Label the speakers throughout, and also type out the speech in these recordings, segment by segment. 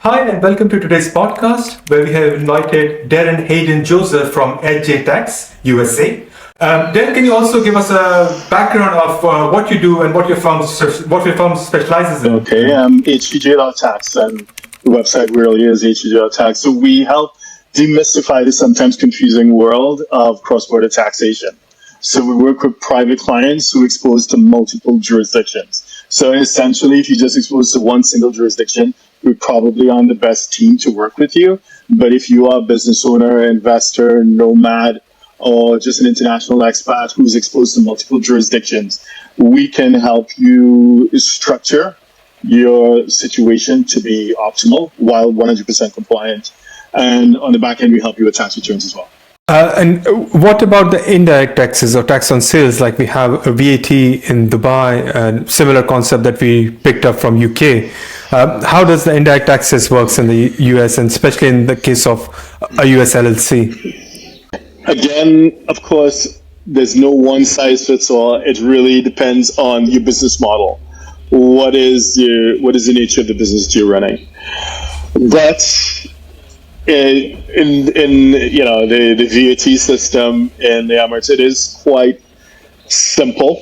Speaker 1: Hi, and welcome to today's podcast where we have invited Darren Hayden Joseph from LJ Tax USA. Darren, can you also give us a background of what you do and what your firm specializes in?
Speaker 2: Okay, HTJ.tax, and the website really is HTJ.tax. So we help demystify the sometimes confusing world of cross-border taxation. So we work with private clients who are exposed to multiple jurisdictions. So essentially, if you're just exposed to one single jurisdiction, we're probably on the best team to work with you. But if you are a business owner, investor, nomad, or just an international expat who's exposed to multiple jurisdictions, we can help you structure your situation to be optimal while 100% compliant. And on the back end, we help you with tax returns as well.
Speaker 1: And what about the indirect taxes or tax on sales? Like we have a VAT in Dubai and similar concept that we picked up from UK. How does the indirect taxes works in the US and especially in the case of a US LLC?
Speaker 2: Again, of course, there's no one size fits all. It really depends on your business model. What is the nature of the business you're running? But in the VAT system in the Emirates, it is quite simple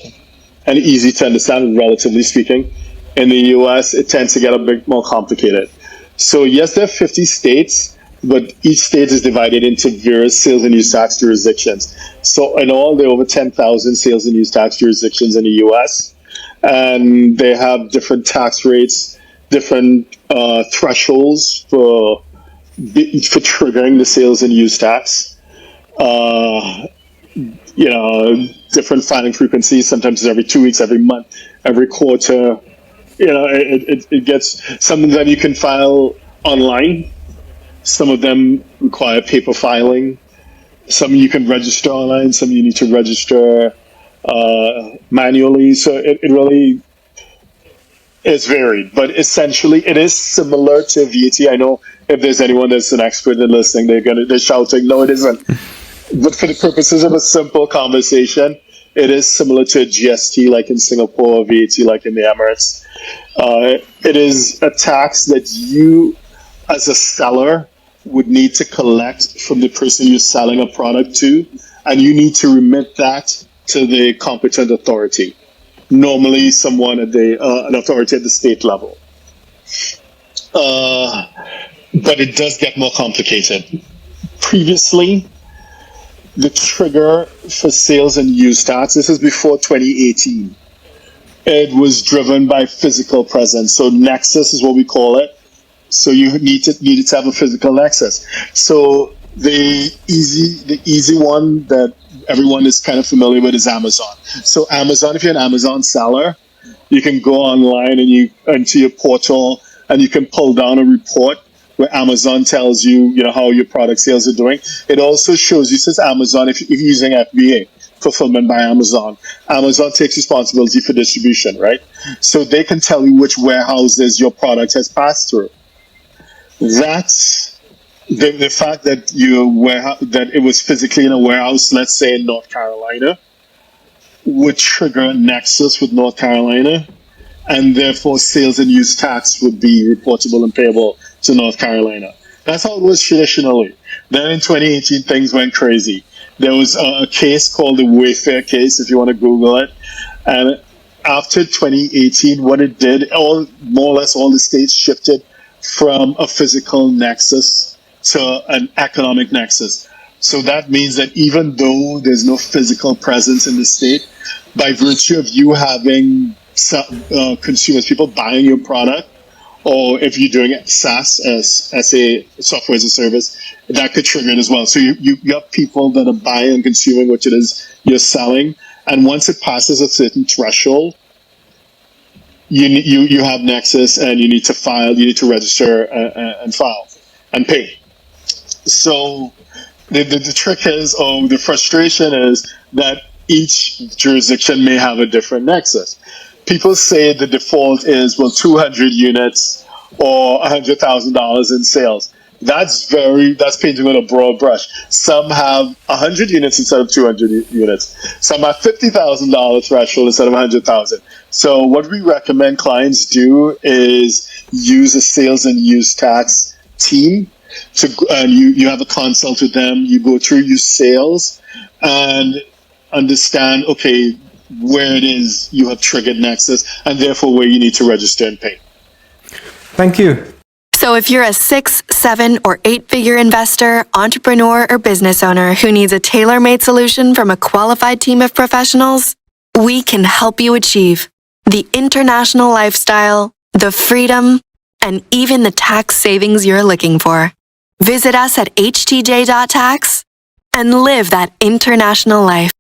Speaker 2: and easy to understand, relatively speaking. In the US, it tends to get a bit more complicated. So yes, there are 50 states, but each state is divided into various sales and use tax jurisdictions. So in all, there are over 10,000 sales and use tax jurisdictions in the US, and they have different tax rates, different thresholds for triggering the sales and use tax. Different filing frequencies. Sometimes it's every 2 weeks, every month, every quarter. It gets, some of them you can file online. Some of them require paper filing. Some you can register online. Some you need to register manually. So it really is varied, but essentially it is similar to VAT. I know if there's anyone that's an expert in listening, they're shouting, no, it isn't. But for the purposes of a simple conversation, it is similar to a GST like in Singapore, or VAT like in the Emirates. It is a tax that you, as a seller, would need to collect from the person you're selling a product to, and you need to remit that to the competent authority. Normally, someone at an authority at the state level. But it does get more complicated. Previously, the trigger for sales and use tax, this is before 2018, it was driven by physical presence. So nexus is what we call it. So you needed to have a physical nexus. So the easy one that everyone is kind of familiar with is Amazon. So Amazon, if you're an Amazon seller, you can go online and you into your portal and you can pull down a report where Amazon tells you, how your product sales are doing. It also shows you, says Amazon, if you're using FBA, fulfillment by Amazon, Amazon takes responsibility for distribution, right? So they can tell you which warehouses your product has passed through. That's the fact that that it was physically in a warehouse, let's say in North Carolina, would trigger a nexus with North Carolina, and therefore sales and use tax would be reportable and payable to North Carolina. That's how it was traditionally. Then in 2018, things went crazy. There was a case called the Wayfair case, if you want to Google it. And after 2018, what it did, more or less all the states shifted from a physical nexus to an economic nexus. So that means that even though there's no physical presence in the state, by virtue of you having consumers, people buying your product, or if you're doing SaaS as a software as a service, that could trigger it as well. So you have people that are buying and consuming what it is you're selling, and once it passes a certain threshold, you have nexus, and you need to file, you need to register and file and pay. So the trick is, or the frustration is, that each jurisdiction may have a different nexus. People say the default is, 200 units or $100,000 in sales. That's painting with a broad brush. Some have 100 units instead of 200 units. Some have $50,000 threshold instead of 100,000. So what we recommend clients do is use a sales and use tax team and you have a consult with them. You go through your sales and understand, okay, where it is you have triggered nexus and therefore where you need to register and pay.
Speaker 1: Thank you.
Speaker 3: So if you're a 6, 7, or 8-figure investor, entrepreneur, or business owner who needs a tailor-made solution from a qualified team of professionals, we can help you achieve the international lifestyle, the freedom, and even the tax savings you're looking for. Visit us at htj.tax and live that international life.